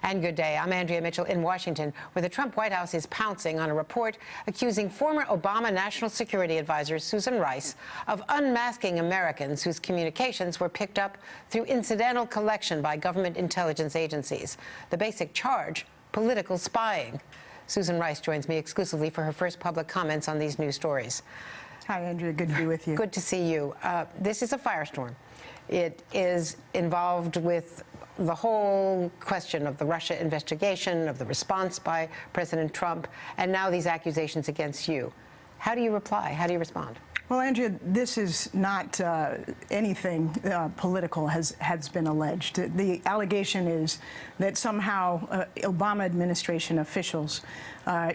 And good day. I'm Andrea Mitchell in Washington, where the Trump White House is pouncing on a report accusing former Obama National Security Advisor Susan Rice of unmasking Americans whose communications were picked up through incidental collection by government intelligence agencies. The basic charge: political spying. Susan Rice joins me exclusively for her first public comments on these news stories. Hi, Andrea. Good to be with you. Good to see you. This is a firestorm. It is involved with the whole question of the Russia investigation, of the response by President Trump, and now these accusations against you. How do you reply? How do you respond? Well, Andrea, this is not anything political has been alleged. The allegation is that somehow Obama administration officials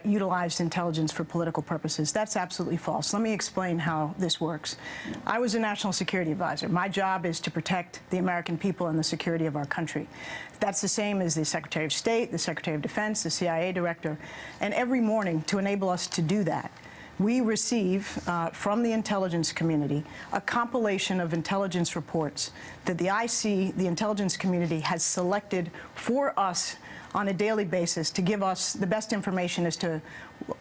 utilized intelligence for political purposes. That's absolutely false. Let me explain how this works. I was a national security advisor. My job is to protect the American people and the security of our country. That's the same as the Secretary of State, the Secretary of Defense, the CIA director. And every morning, to enable us to do that, we receive from the intelligence community a compilation of intelligence reports that the IC, the intelligence community, has selected for us on a daily basis to give us the best information as to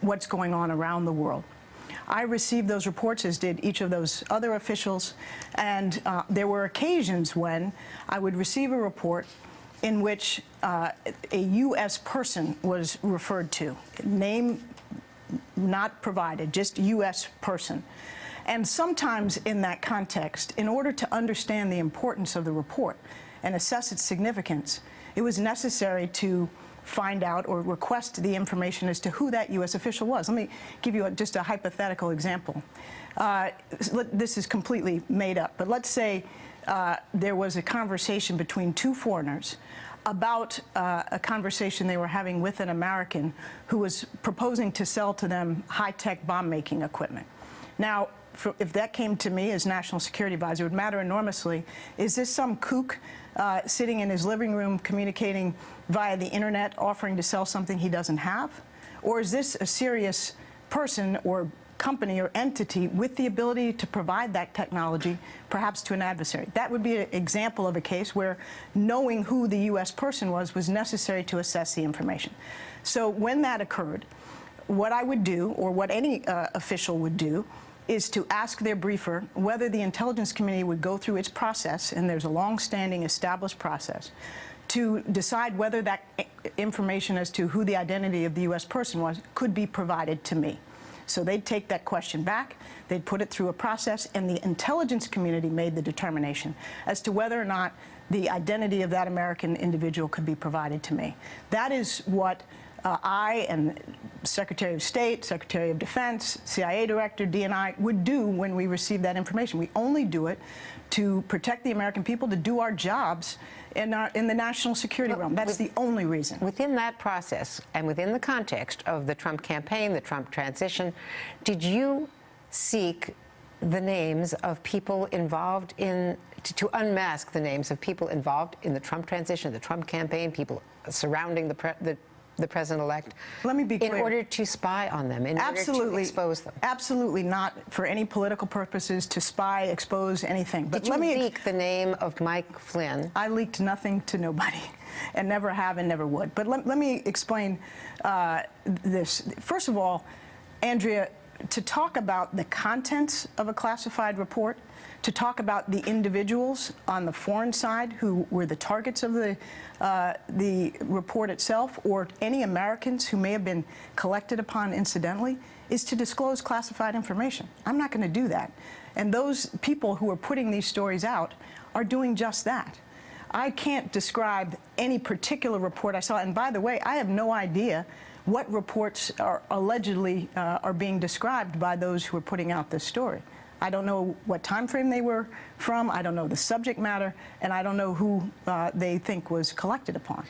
what's going on around the world. I received those reports, as did each of those other officials, and there were occasions when I would receive a report in which a U.S. person was referred to, name not provided, just U.S. person. And sometimes in that context, in order to understand the importance of the report and assess its significance, it was necessary to find out or request the information as to who that U.S. official was. Let me give you just a hypothetical example. This is completely made up, but let's say there was a conversation between two foreigners about a conversation they were having with an American who was proposing to sell to them high-tech bomb-making equipment. Now, if that came to me as National Security Advisor, it would matter enormously. Is this some kook sitting in his living room communicating via the internet, offering to sell something he doesn't have? Or is this a serious person or company or entity with the ability to provide that technology, perhaps to an adversary? That would be an example of a case where knowing who the U.S. person was necessary to assess the information. So when that occurred, what I would do, or what any official would do, is to ask their briefer whether the intelligence community would go through its process, and there's a long-standing established process, to decide whether that information as to who the identity of the U.S. person was could be provided to me. So they'd take that question back, they'd put it through a process, and the intelligence community made the determination as to whether or not the identity of that American individual could be provided to me. That is what I and Secretary of State, Secretary of Defense, CIA Director, DNI would do when we receive that information. We only do it to protect the American people, to do our jobs in the national security realm. That's the only reason. Within that process and within the context of the Trump campaign, the Trump transition, did you seek the names of people involved in, to unmask the names of people involved in the Trump transition, the Trump campaign, people surrounding the president-elect, let me be clear, in order to spy on them, in order to expose them? Absolutely not for any political purposes, to spy, expose, anything. But did you leak the name of Mike Flynn? I leaked nothing to nobody, and never have and never would. But let me explain this. First of all, Andrea, to talk about the contents of a classified report, to talk about the individuals on the foreign side who were the targets of the report itself, or any Americans who may have been collected upon incidentally, is to disclose classified information. I'm not going to do that. And those people who are putting these stories out are doing just that. I can't describe any particular report I saw. And by the way, I have no idea what reports are allegedly are being described by those who are putting out this story. I don't know what time frame they were from, I don't know the subject matter, and I don't know who they think was collected upon.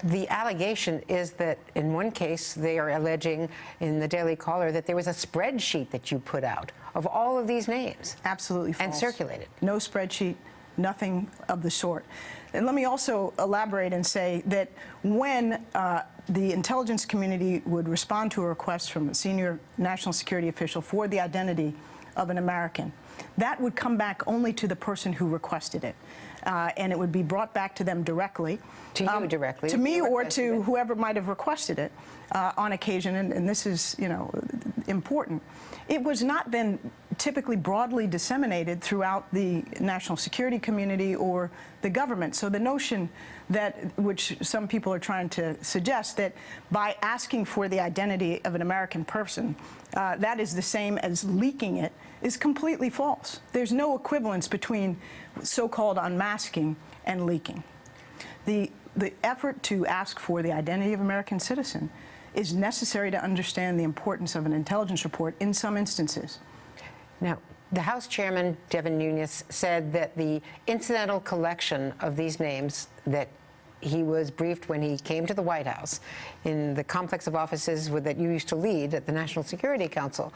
The allegation is that in one case they are alleging in the Daily Caller that there was a spreadsheet that you put out of all of these names. Absolutely false. And circulated. No spreadsheet, nothing of the sort. And let me also elaborate and say that when the intelligence community would respond to a request from a senior national security official for the identity of an American, that would come back only to the person who requested it. And it would be brought back to them directly. To you directly? To me or to whoever might have requested it on occasion, and this is, important. It was not then typically broadly disseminated throughout the national security community or the government. So the notion that, which some people are trying to suggest, that by asking for the identity of an American person, that is the same as leaking it, is completely false. There's no equivalence between so-called unmasking and leaking. The effort to ask for the identity of an American citizen is necessary to understand the importance of an intelligence report in some instances. Now, the House Chairman, Devin Nunes, said that the incidental collection of these names that he was briefed when he came to the White House in the complex of offices that you used to lead at the National Security Council,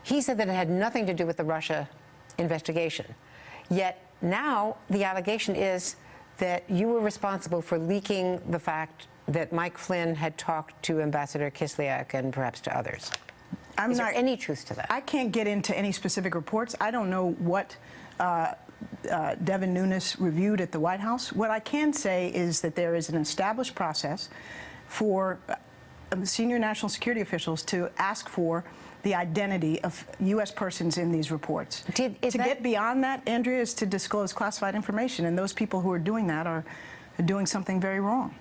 he said that it had nothing to do with the Russia investigation. Yet now the allegation is that you were responsible for leaking the fact that Mike Flynn had talked to Ambassador Kislyak and perhaps to others. Is there any truth to that? I can't get into any specific reports. I don't know what Devin Nunes reviewed at the White House. What I can say is that there is an established process for senior national security officials to ask for the identity of U.S. persons in these reports. To get beyond that, Andrea, is to disclose classified information, and those people who are doing that are doing something very wrong.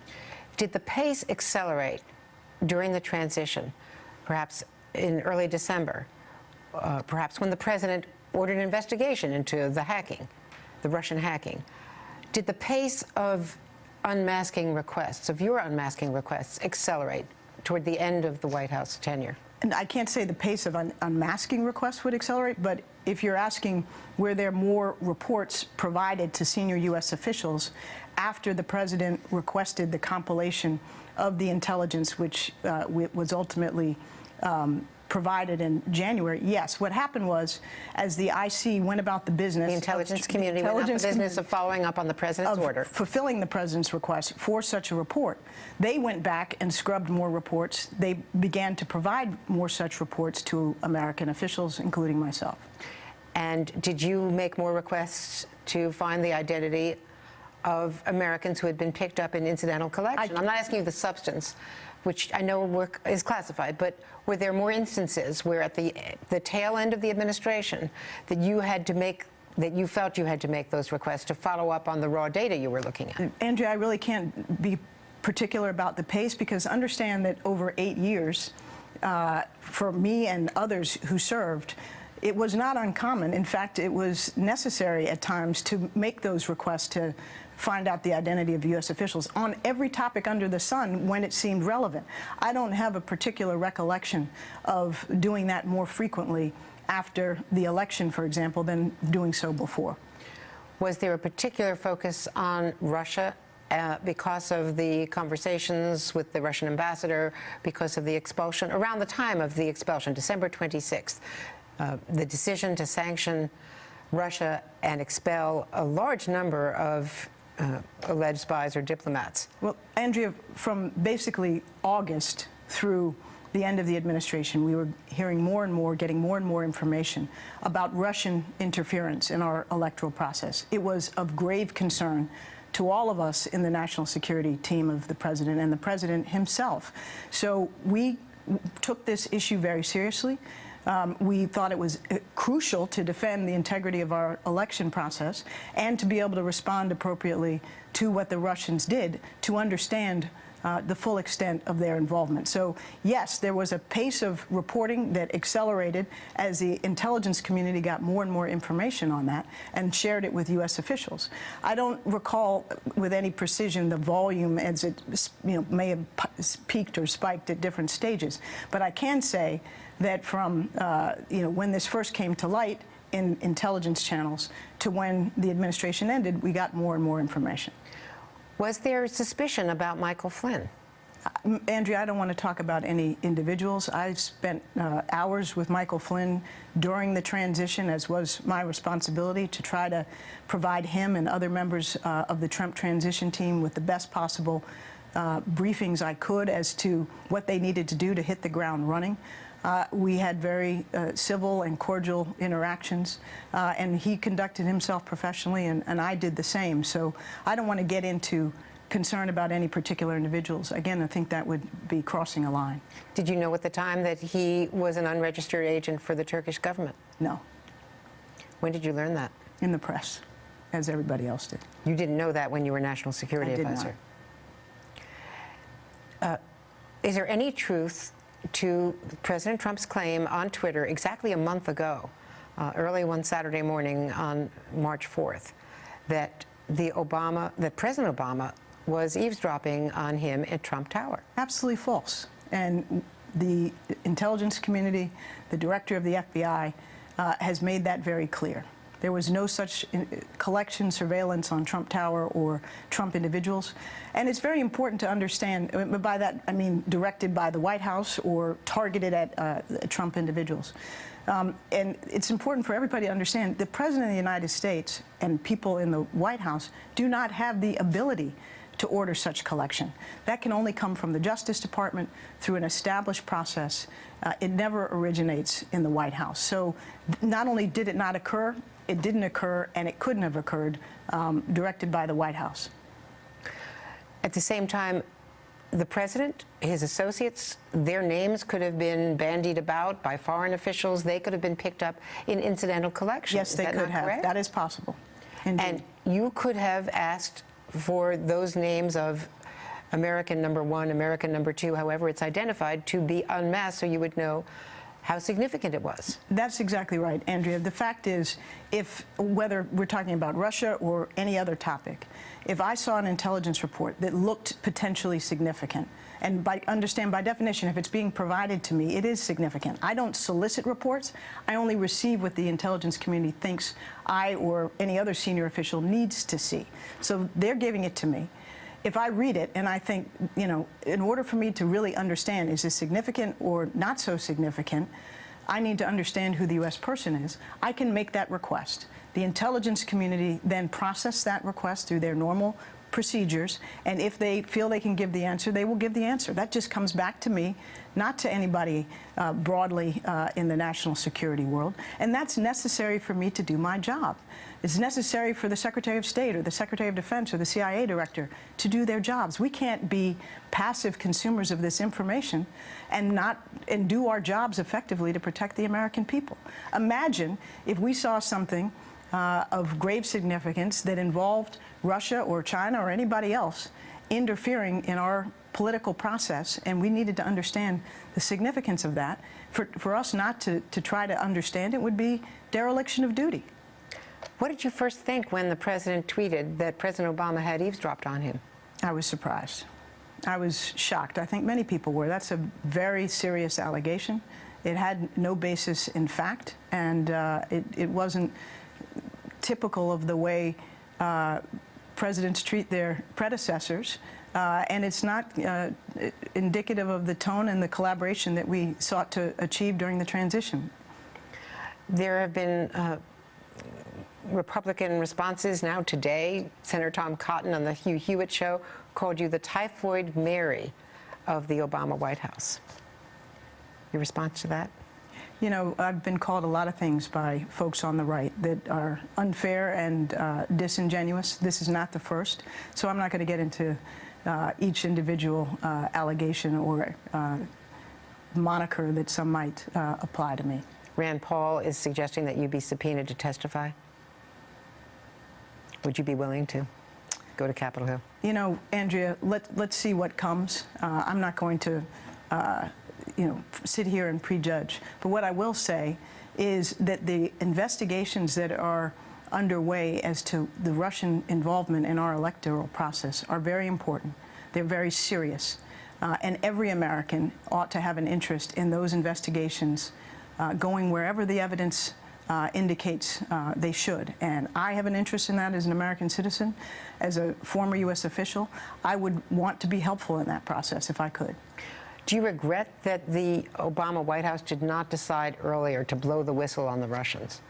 Did the pace accelerate during the transition, perhaps in early December, perhaps when the president ordered an investigation into the hacking, the Russian hacking? Did the pace of unmasking requests, of your unmasking requests, accelerate toward the end of the White House tenure? And I can't say the pace of unmasking requests would accelerate, but if you're asking were there more reports provided to senior U.S. officials after the president requested the compilation of the intelligence, which was ultimately provided in January, yes. What happened was, as the IC went about the business, the intelligence community went about the business of following up on the president's order, fulfilling the president's request for such a report. They went back and scrubbed more reports. They began to provide more such reports to American officials, including myself. And did you make more requests to find the identity of Americans who had been picked up in incidental collection? I'm not asking you the substance, which I know is classified, but were there more instances where at the tail end of the administration that you had to make, that you felt you had to make those requests to follow up on the raw data you were looking at? Andrea, I really can't be particular about the pace, because understand that over 8 years, for me and others who served, it was not uncommon. In fact, it was necessary at times to make those requests to find out the identity of U.S. officials on every topic under the sun when it seemed relevant. I don't have a particular recollection of doing that more frequently after the election, for example, than doing so before. Was there a particular focus on Russia because of the conversations with the Russian ambassador, because of the expulsion, around the time of the expulsion, December 26th, the decision to sanction Russia and expel a large number of alleged spies or diplomats? Well, Andrea, from basically August through the end of the administration, we were hearing more and more, getting more and more information about Russian interference in our electoral process. It was of grave concern to all of us in the national security team of the president and the president himself. So we took this issue very seriously. We thought it was crucial to defend the integrity of our election process and to be able to respond appropriately to what the Russians did, to understand the full extent of their involvement. So, yes, there was a pace of reporting that accelerated as the intelligence community got more and more information on that and shared it with U.S. officials. I don't recall with any precision the volume as it may have peaked or spiked at different stages, but I can say that from when this first came to light in intelligence channels to when the administration ended, we got more and more information. Was there suspicion about Michael Flynn? Andrea, I don't want to talk about any individuals. I've spent hours with Michael Flynn during the transition, as was my responsibility, to try to provide him and other members of the Trump transition team with the best possible briefings I could as to what they needed to do to hit the ground running. We had very civil and cordial interactions, and he conducted himself professionally, and I did the same. So I don't want to get into concern about any particular individuals. Again, I think that would be crossing a line. Did you know at the time that he was an unregistered agent for the Turkish government? No. When did you learn that? In the press, as everybody else did. You didn't know that when you were National Security Advisor? Is there any truth to President Trump's claim on Twitter exactly a month ago, early one Saturday morning on March 4th, that President Obama was eavesdropping on him at Trump Tower? Absolutely false. And the intelligence community, the director of the FBI, has made that very clear. There was no such collection, surveillance on Trump Tower or Trump individuals. And it's very important to understand, by that I mean directed by the White House or targeted at Trump individuals. And it's important for everybody to understand the President of the United States and people in the White House do not have the ability to order such collection. That can only come from the Justice Department through an established process. It never originates in the White House. So not only did it not occur, it didn't occur, and it couldn't have occurred directed by the White House. At the same time, the president, his associates, their names could have been bandied about by foreign officials. They could have been picked up in incidental collections. Yes, they could have. That is possible. Indeed. And you could have asked for those names of American number 1, American number 2, however it's identified, to be unmasked so you would know how significant it was. That's exactly right, Andrea. The fact is, whether we're talking about Russia or any other topic, if I saw an intelligence report that looked potentially significant, and by definition, if it's being provided to me, it is significant. I don't solicit reports. I only receive what the intelligence community thinks I or any other senior official needs to see. So they're giving it to me. If I read it and I think, you know, in order for me to really understand, is this significant or not so significant, I need to understand who the U.S. person is. I can make that request. The intelligence community then process that request through their normal procedures, and if they feel they can give the answer, they will give the answer. That just comes back to me, not to anybody broadly in the national security world, and that's necessary for me to do my job. It's necessary for the Secretary of State or the Secretary of Defense or the CIA director to do their jobs. We can't be passive consumers of this information and do our jobs effectively to protect the American people. Imagine if we saw something of grave significance that involved Russia or China or anybody else interfering in our political process, and we needed to understand the significance of that. For us not to try to understand it would be dereliction of duty. What did you first think when the president tweeted that President Obama had eavesdropped on him? I was surprised. I was shocked. I think many people were. That's a very serious allegation. It had no basis in fact, and it wasn't typical of the way presidents treat their predecessors, and it's not indicative of the tone and the collaboration that we sought to achieve during the transition. There have been Republican responses now today. Senator Tom Cotton on the Hugh Hewitt show called you the typhoid Mary of the Obama White House. Your response to that? You know, I've been called a lot of things by folks on the right that are unfair and disingenuous. This is not the first, so I'm not going to get into each individual allegation or moniker that some might apply to me. Rand Paul is suggesting that you be subpoenaed to testify. Would you be willing to go to Capitol Hill? You know, Andrea, let's see what comes. I'm not going to you know, sit here and prejudge. But what I will say is that the investigations that are underway as to the Russian involvement in our electoral process are very important. They're very serious. And every American ought to have an interest in those investigations going wherever the evidence indicates they should. And I have an interest in that as an American citizen. As a former U.S. official, I would want to be helpful in that process if I could. Do you regret that the Obama White House did not decide earlier to blow the whistle on the Russians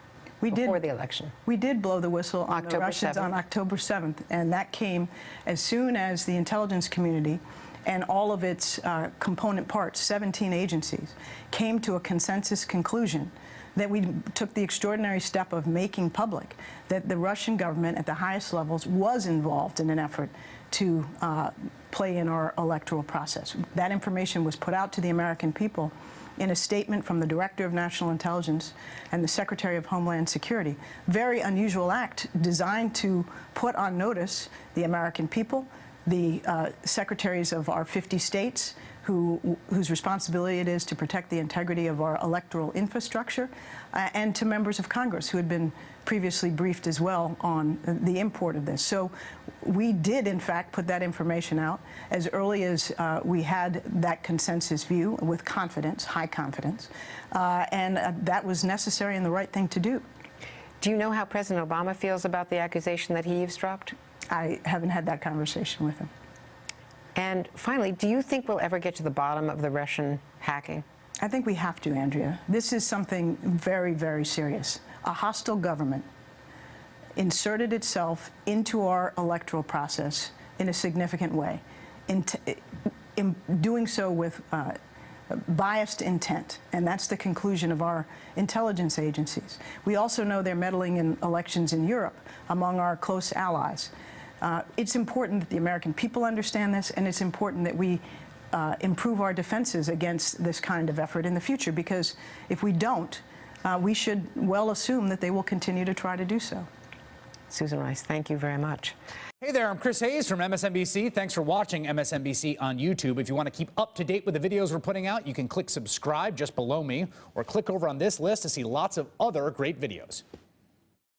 before the election? We did blow the whistle on the Russians on October 7th, and that came as soon as the intelligence community and all of its component parts, 17 agencies, came to a consensus conclusion that we took the extraordinary step of making public that the Russian government at the highest levels was involved in an effort to play in our electoral process. That information was put out to the American people in a statement from the Director of National Intelligence and the Secretary of Homeland Security. Very unusual act designed to put on notice the American people, the secretaries of our 50 states, whose responsibility it is to protect the integrity of our electoral infrastructure, and to members of Congress who had been previously briefed as well on the import of this. So we did, in fact, put that information out as early as we had that consensus view with confidence, high confidence, and that was necessary and the right thing to do. Do you know how President Obama feels about the accusation that he eavesdropped? I haven't had that conversation with him. And finally, do you think we'll ever get to the bottom of the Russian hacking? I think we have to, Andrea. This is something very, very serious. A hostile government inserted itself into our electoral process in a significant way, in doing so with biased intent, and that's the conclusion of our intelligence agencies. We also know they're meddling in elections in Europe among our close allies. It's important that the American people understand this, and it's important that we improve our defenses against this kind of effort in the future, because if we don't, we should well assume that they will continue to try to do so. Susan Rice, thank you very much. Hey there, I'm Chris Hayes from MSNBC. Thanks for watching MSNBC on YouTube. If you want to keep up to date with the videos we're putting out, you can click subscribe just below me, or click over on this list to see lots of other great videos.